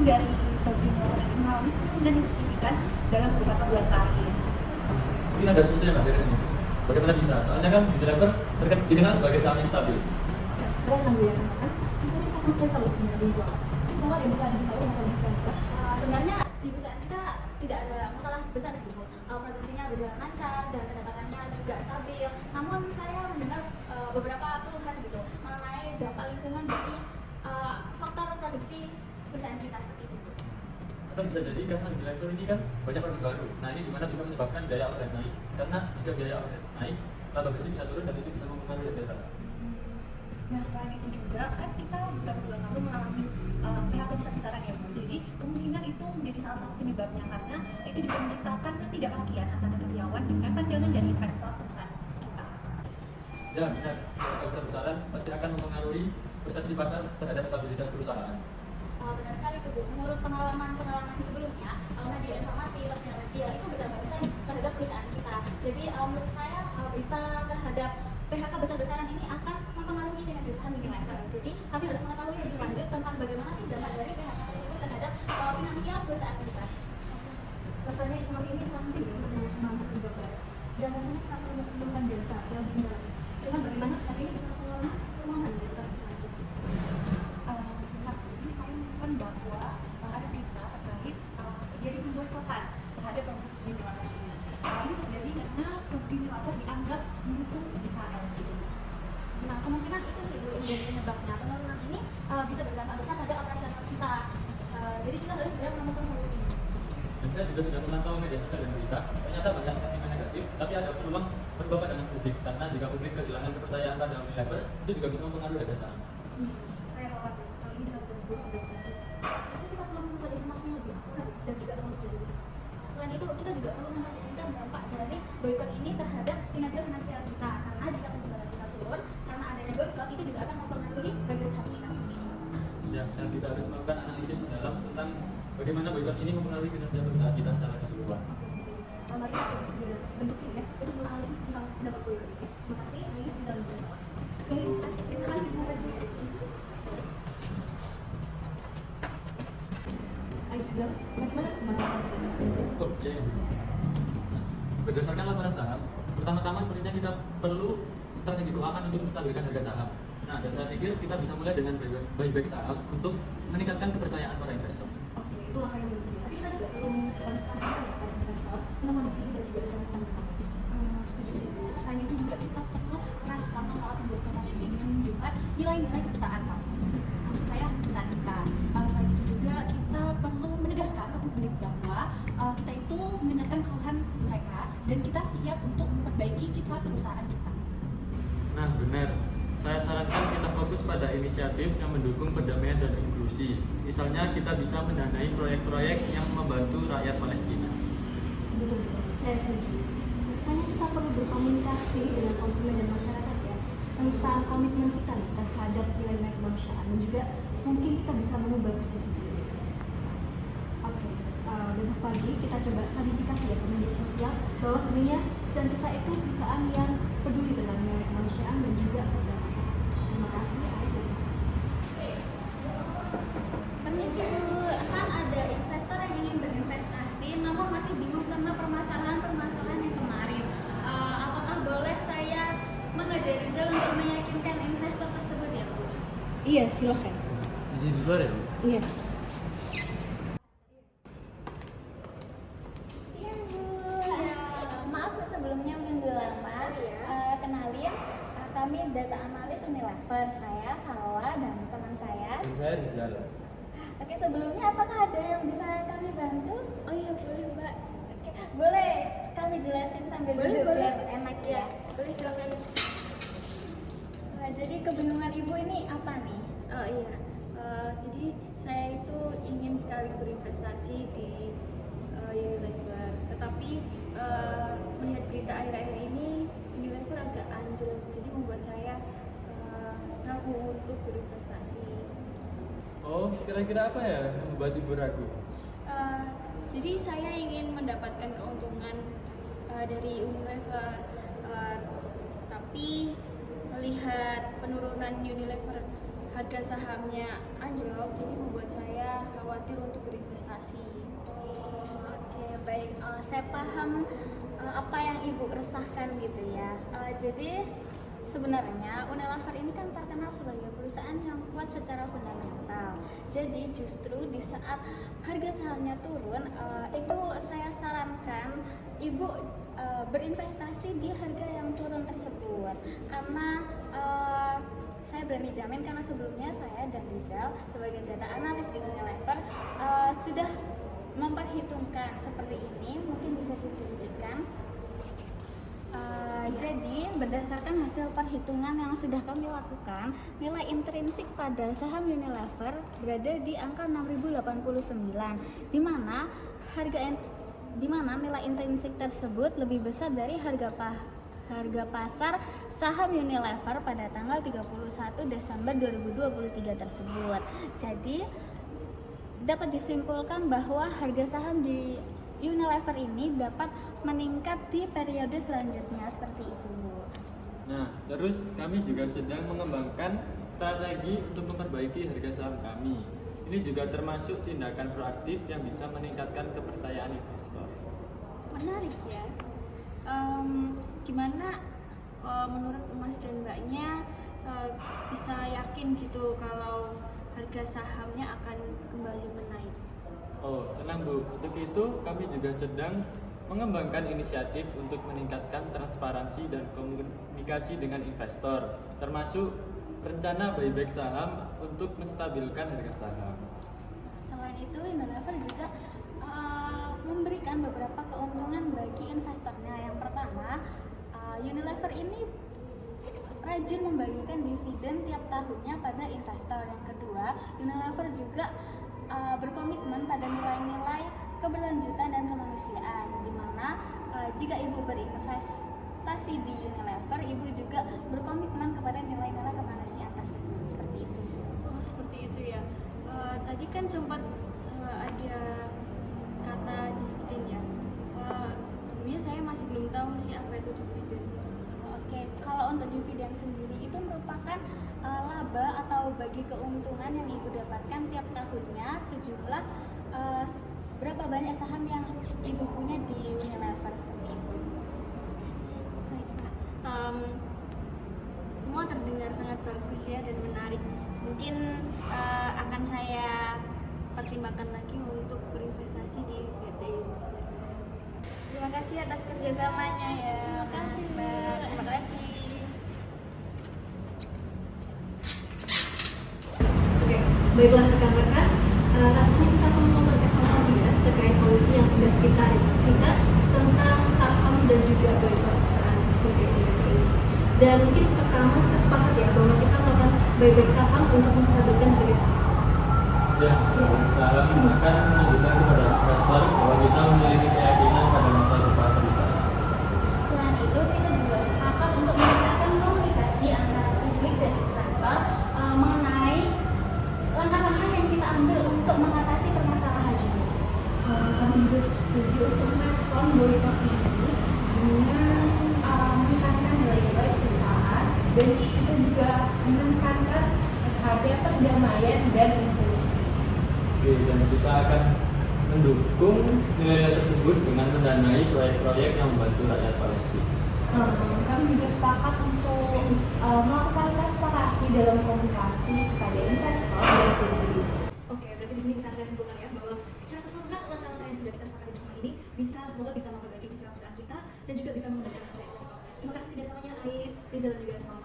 dari Unilever ini mengalami penurunan yang signifikan dalam beberapa bulan terakhir. Mungkin ada sesuatu yang nggak beres nih. Bagaimana bisa? Soalnya kan Unilever dikenal sebagai saham yang stabil. Kalian nanggu ya kan? Biasanya kita perlu cari tahu sebenarnya di gua. Sama ada yang bisa ditahu atau bisa kita. Sebenarnya di perusahaan kita tidak ada masalah besar sih Bu. Produksinya berjalan lancar dan pendapatannya juga stabil. Namun saya mendengar beberapa keluhan gitu mengenai dampak lingkungan dari faktor produksi perusahaan kita seperti itu. Atau bisa jadi karena Unilever ini kan banyak produk baru. Nah ini gimana bisa menyebabkan biaya overhead naik? Karena jika biaya overhead naik, laba bersih bisa turun dan itu bisa mempengaruhi harga saham. Nah selain itu juga kan kita beberapa bulan lalu mengalami PHK besar-besaran ya Bu. Jadi kemungkinan itu menjadi salah satu penyebabnya karena itu juga menciptakan ketidakpastian antara karyawan dengan pandangan dari investor perusahaan kita. Ya benar, PHK besar-besaran pasti akan mempengaruhi persepsi pasar terhadap stabilitas perusahaan. Benar sekali tuh Bu. Menurut pengalaman sebelumnya, media informasi sosial media itu berdampak besar terhadap perusahaan kita. Jadi menurut saya berita terhadap PHK besar-besaran ini akan mempengaruhi kinerja saham Unilever. Jadi kami harus mengetahui lebih lanjut tentang bagaimana sih dampak dari PHK tersebut terhadap finansial perusahaan kita. Rasanya informasi ini sangat penting untuk memahami juga Pak. Dan rasanya kita perlu menemukan data yang lebih mendalam. Dengan bagaimana hal ini bisa mempengaruhi keuangan dari perusahaan kita. Sebentar ini saya menemukan bahwa ada berita terkait terjadi pemboikotan terhadap produk Unilever ini. Ini terjadi karena produk Unilever dianggap mendukung Israel. Nah, kemungkinan itu sih Bu menjadi penyebabnya. Penurunan ini bisa berdampak besar pada operasional kita. Jadi kita harus segera menemukan solusinya. Dan saya juga sudah memantau media sosial dan berita, ternyata banyak sentimen negatif, tapi ada peluang berubah pandangan publik. Karena jika publik kehilangan kepercayaan pada Unilever, itu juga bisa mempengaruhi harga saham. Saya khawatir hal ini bisa berdampak pada perusahaan kita. Biasanya kita perlu menemukan informasi yang lebih akurat dan juga solusi dulu. Selain itu, kita juga perlu memperhatikan dampak dari boykot ini terhadap kinerja finansial kita. Karena jika penjualan kita turun, karena adanya boykot itu juga akan mempengaruhi harga saham kita. Ya, dan kita harus melakukan analisis mendalam tentang bagaimana boykot ini mempengaruhi kinerja perusahaan kita secara keseluruhan. Mari kita coba segera bentuk tim ya untuk menganalisis tentang dampak boykot ini. Terima kasih, ini sudah bersama. Terima kasih Bu. Aizrizal, bagaimana pembahasan kita? Oh, iya, iya. Nah, berdasarkan laporan saham, pertama-tama sepertinya kita perlu strategi keuangan untuk menstabilkan harga saham. Nah, dan saya pikir kita bisa mulai dengan buyback saham untuk meningkatkan kepercayaan para investor. Oke, itu langkah yang bagus ya. Tapi kita juga perlu harus transparan ya pada investor tentang kondisi ini dan juga rencana kita. Setuju sih Bu. Selain itu juga kita perlu respon masalah pemboikotan ini dengan menunjukkan nilai-nilai perusahaan kami. Maksud saya perusahaan kita. Selain itu juga kita perlu menegaskan ke publik bahwa kita itu mendengarkan keluhan mereka dan kita siap untuk memperbaiki citra perusahaan kita. Nah, benar. Saya sarankan kita fokus pada inisiatif yang mendukung perdamaian dan inklusi. Misalnya kita bisa mendanai proyek-proyek yang membantu rakyat Palestina. Betul, saya setuju. Misalnya kita perlu berkomunikasi dengan konsumen dan masyarakat ya tentang komitmen kita nih terhadap nilai-nilai kemanusiaan dan juga mungkin kita bisa mengubah persepsi kita. Oke, besok pagi kita coba klarifikasi ya ke media sosial bahwa sebenarnya perusahaan kita itu perusahaan yang peduli tentang nilai kemanusiaan dan juga perdamaian. Terima kasih, Ais dan Isa. Permisi Bu, kan ada investor yang ingin berinvestasi namun masih bingung karena permasalahan yang kemarin. Apakah boleh saya mengajak Rizal untuk meyakinkan investor tersebut ya Bu? Iya, silakan. Izin di luar ya, Bu? Iya. Siang Bu. Maaf sebelumnya menunggu lama. Kenalin, kami data analis Unilever. Saya Salwa dan teman saya. Dan saya Rizal. Oke, sebelumnya apakah ada yang bisa kami bantu? Oh iya, boleh Mbak. Oke, boleh kami jelasin sambil duduk biar enak ya. Boleh, silakan. Jadi kebingungan Ibu ini apa nih? Oh iya, jadi saya itu ingin sekali berinvestasi di Unilever, tetapi melihat berita akhir-akhir ini Unilever agak anjlok, jadi membuat saya ragu untuk berinvestasi. Oh, kira-kira apa ya yang membuat Ibu ragu? Jadi saya ingin mendapatkan keuntungan dari Unilever, tapi melihat penurunan Unilever harga sahamnya anjlok, jadi membuat saya khawatir untuk berinvestasi. Oke, baik. Saya paham apa yang Ibu resahkan gitu ya. Jadi sebenarnya Unilever ini kan terkenal sebagai perusahaan yang kuat secara fundamental. Jadi justru di saat harga sahamnya turun, itu saya sarankan Ibu berinvestasi di harga yang turun tersebut. Karena saya berani jamin, karena sebelumnya saya dan Rizal sebagai data analis di Unilever sudah memperhitungkan seperti ini. Mungkin bisa ditunjukkan. Jadi berdasarkan hasil perhitungan yang sudah kami lakukan, nilai intrinsik pada saham Unilever berada di angka 6.089, di mana nilai intrinsik tersebut lebih besar dari harga pasar saham Unilever pada tanggal 31 Desember 2023 tersebut. Jadi dapat disimpulkan bahwa harga saham di Unilever ini dapat meningkat di periode selanjutnya, seperti itu. Nah, terus kami juga sedang mengembangkan strategi untuk memperbaiki harga saham kami. Ini juga termasuk tindakan proaktif yang bisa meningkatkan kepercayaan investor. Menarik ya. Gimana menurut Mas dan Mbaknya bisa yakin gitu kalau harga sahamnya akan kembali menaik? Oh, tenang Bu. Untuk itu kami juga sedang mengembangkan inisiatif untuk meningkatkan transparansi dan komunikasi dengan investor, termasuk rencana buyback saham untuk menstabilkan harga saham. Selain itu, Unilever juga memberikan beberapa keuntungan bagi investornya. Yang pertama, Unilever ini rajin membagikan dividen tiap tahunnya pada investor. Yang kedua, Unilever juga berkomitmen pada nilai-nilai keberlanjutan dan kemanusiaan, di mana jika Ibu berinvestasi di Unilever, Ibu juga berkomitmen kepada nilai-nilai kemanusiaan tersebut. Seperti itu. Oh, seperti itu ya. Tadi kan sempat ada kata dividen ya. Sebenarnya saya masih belum tahu sih apa itu dividen. Oke, kalau untuk dividen sendiri itu merupakan laba atau bagi keuntungan yang Ibu dapatkan tiap tahunnya sejumlah berapa banyak saham yang Ibu punya di Unilever, seperti itu. Baik, Pak. Semua terdengar sangat bagus ya dan menarik. Mungkin akan saya pertimbangkan lagi untuk berinvestasi di PT Unilever. Terima kasih atas kerjasamanya ya. Terima kasih, Mas, Mbak. Mbak. Terima kasih. Oke, baiklah rekan-rekan, rasanya kita perlu mengevaluasi ya terkait solusi yang sudah kita diskusikan tentang saham dan juga buyback perusahaan PT Unilever ini. Dan mungkin pertama kita sepakat ya bahwa kita melakukan buyback saham untuk menstabilkan harga saham. Ya, saham akan menunjukkan kepada investor bahwa kita memiliki keyakinan pada masa depan perusahaan. Selain itu, kita juga sepakat untuk meningkatkan komunikasi antara publik dan investor mengenai langkah-langkah yang kita ambil untuk mengatasi permasalahan ini. Kami juga setuju untuk merespon boykot ini dengan meningkatkan nilai perusahaan, dan kita juga meningkatkan harga perdamaian dan inklusi. Oke, dan kita akan mendukung nilai-nilai tersebut dengan mendanai proyek-proyek yang membantu rakyat Palestina. Kami juga sepakat untuk melakukan transparansi dalam komunikasi kepada investor dan publik. Oke, berarti di sini bisa saya simpulkan ya bahwa secara keseluruhan langkah-langkah yang sudah kita sepakati bersama ini semoga bisa memperbaiki citra perusahaan kita dan juga bisa mengembangkan harga investor. Terima kasih kerjasamanya Ais, Rizal dan juga Salma.